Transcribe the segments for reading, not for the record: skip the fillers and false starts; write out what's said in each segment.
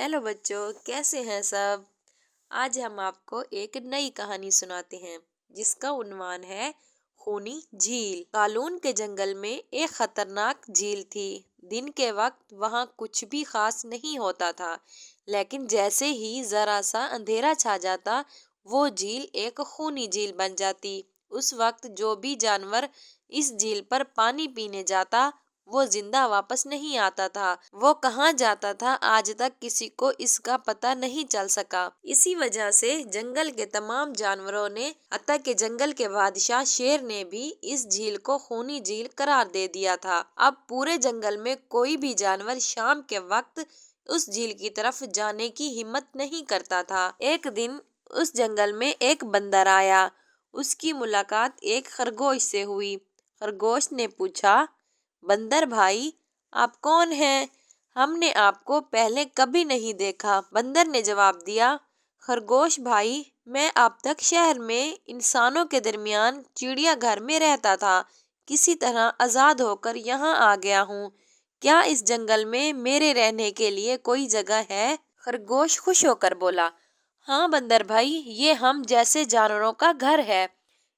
Hello बच्चों, कैसे हैं सब। आज हम आपको एक नई कहानी सुनाते हैं जिसका उन्वान है खूनी झील। कालून के जंगल में एक खतरनाक झील थी। दिन के वक्त वहाँ कुछ भी खास नहीं होता था, लेकिन जैसे ही जरा सा अंधेरा छा जाता वो झील एक खूनी झील बन जाती। उस वक्त जो भी जानवर इस झील पर पानी पीने जाता वो जिंदा वापस नहीं आता था। वो कहाँ जाता था आज तक किसी को इसका पता नहीं चल सका। इसी वजह से जंगल के तमाम जानवरों ने, हत्ता के जंगल के बादशाह शेर ने भी इस झील को खूनी झील करार दे दिया था। अब पूरे जंगल में कोई भी जानवर शाम के वक्त उस झील की तरफ जाने की हिम्मत नहीं करता था। एक दिन उस जंगल में एक बंदर आया। उसकी मुलाकात एक खरगोश से हुई। खरगोश ने पूछा, बंदर भाई, आप कौन हैं? हमने आपको पहले कभी नहीं देखा। बंदर ने जवाब दिया, खरगोश भाई, मैं अब तक शहर में इंसानों के दरमियान चिड़ियाघर में रहता था। किसी तरह आजाद होकर यहाँ आ गया हूँ। क्या इस जंगल में मेरे रहने के लिए कोई जगह है? खरगोश खुश होकर बोला, हाँ बंदर भाई, ये हम जैसे जानवरों का घर है,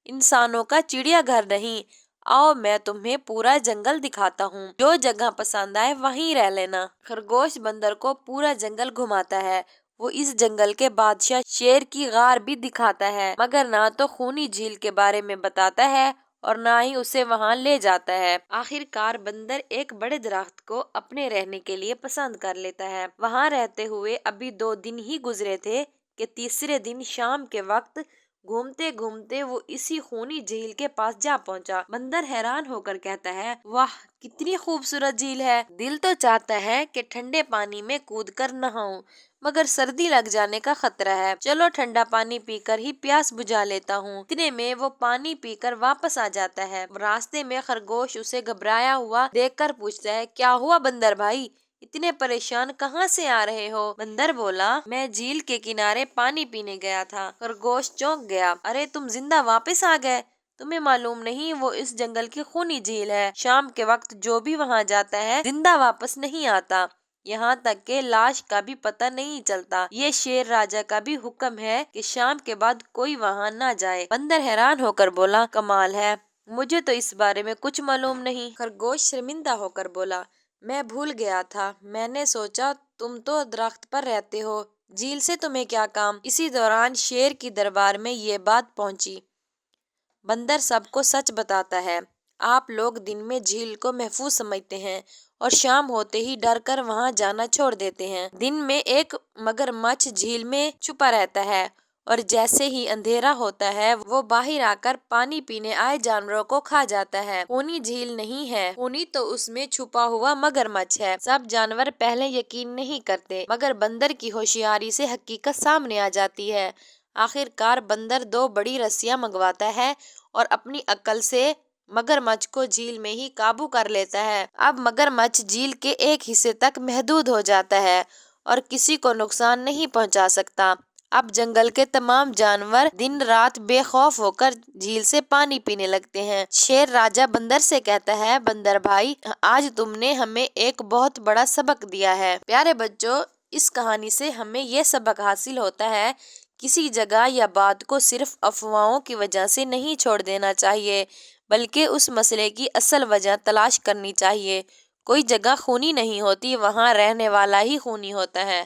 इंसानों का चिड़ियाघर नहीं। आओ मैं तुम्हें पूरा जंगल दिखाता हूँ। जो जगह पसंद आए वहीं रह लेना। खरगोश बंदर को पूरा जंगल घुमाता है। वो इस जंगल के बादशाह शेर की गार भी दिखाता है, मगर ना तो खूनी झील के बारे में बताता है और ना ही उसे वहाँ ले जाता है। आखिरकार बंदर एक बड़े दरख्त को अपने रहने के लिए पसंद कर लेता है। वहाँ रहते हुए अभी 2 दिन ही गुजरे थे कि तीसरे दिन शाम के वक्त घूमते घूमते वो इसी खूनी झील के पास जा पहुंचा। बंदर हैरान होकर कहता है, वाह कितनी खूबसूरत झील है। दिल तो चाहता है कि ठंडे पानी में कूदकर नहाऊं, मगर सर्दी लग जाने का खतरा है। चलो ठंडा पानी पीकर ही प्यास बुझा लेता हूँ। इतने में वो पानी पीकर वापस आ जाता है। रास्ते में खरगोश उसे घबराया हुआ देखकर पूछता है, क्या हुआ बंदर भाई, इतने परेशान कहाँ से आ रहे हो? बंदर बोला, मैं झील के किनारे पानी पीने गया था। खरगोश चौंक गया, अरे तुम जिंदा वापस आ गए? तुम्हें मालूम नहीं वो इस जंगल की खूनी झील है। शाम के वक्त जो भी वहाँ जाता है जिंदा वापस नहीं आता, यहाँ तक के लाश का भी पता नहीं चलता। ये शेर राजा का भी हुक्म है कि शाम के बाद कोई वहाँ ना जाए। बंदर हैरान होकर बोला, कमाल है, मुझे तो इस बारे में कुछ मालूम नहीं। खरगोश शर्मिंदा होकर बोला, मैं भूल गया था। मैंने सोचा तुम तो दरख्त पर रहते हो, झील से तुम्हें क्या काम। इसी दौरान शेर की दरबार में ये बात पहुंची। बंदर सबको सच बताता है। आप लोग दिन में झील को महफूज समझते हैं और शाम होते ही डर कर वहाँ जाना छोड़ देते हैं। दिन में एक मगरमच्छ झील में छुपा रहता है और जैसे ही अंधेरा होता है वो बाहर आकर पानी पीने आए जानवरों को खा जाता है। खूनी झील नहीं है, खूनी तो उसमें छुपा हुआ मगरमच्छ है। सब जानवर पहले यकीन नहीं करते, मगर बंदर की होशियारी से हकीकत सामने आ जाती है। आखिरकार बंदर 2 बड़ी रस्सियां मंगवाता है और अपनी अक्ल से मगरमच्छ को झील में ही काबू कर लेता है। अब मगरमच्छ झील के एक हिस्से तक महदूद हो जाता है और किसी को नुकसान नहीं पहुंचा सकता। अब जंगल के तमाम जानवर दिन रात बेखौफ होकर झील से पानी पीने लगते हैं। शेर राजा बंदर से कहता है, बंदर भाई, आज तुमने हमें एक बहुत बड़ा सबक दिया है। प्यारे बच्चों, इस कहानी से हमें यह सबक हासिल होता है, किसी जगह या बात को सिर्फ अफवाहों की वजह से नहीं छोड़ देना चाहिए, बल्कि उस मसले की असल वजह तलाश करनी चाहिए। कोई जगह खूनी नहीं होती, वहाँ रहने वाला ही खूनी होता है।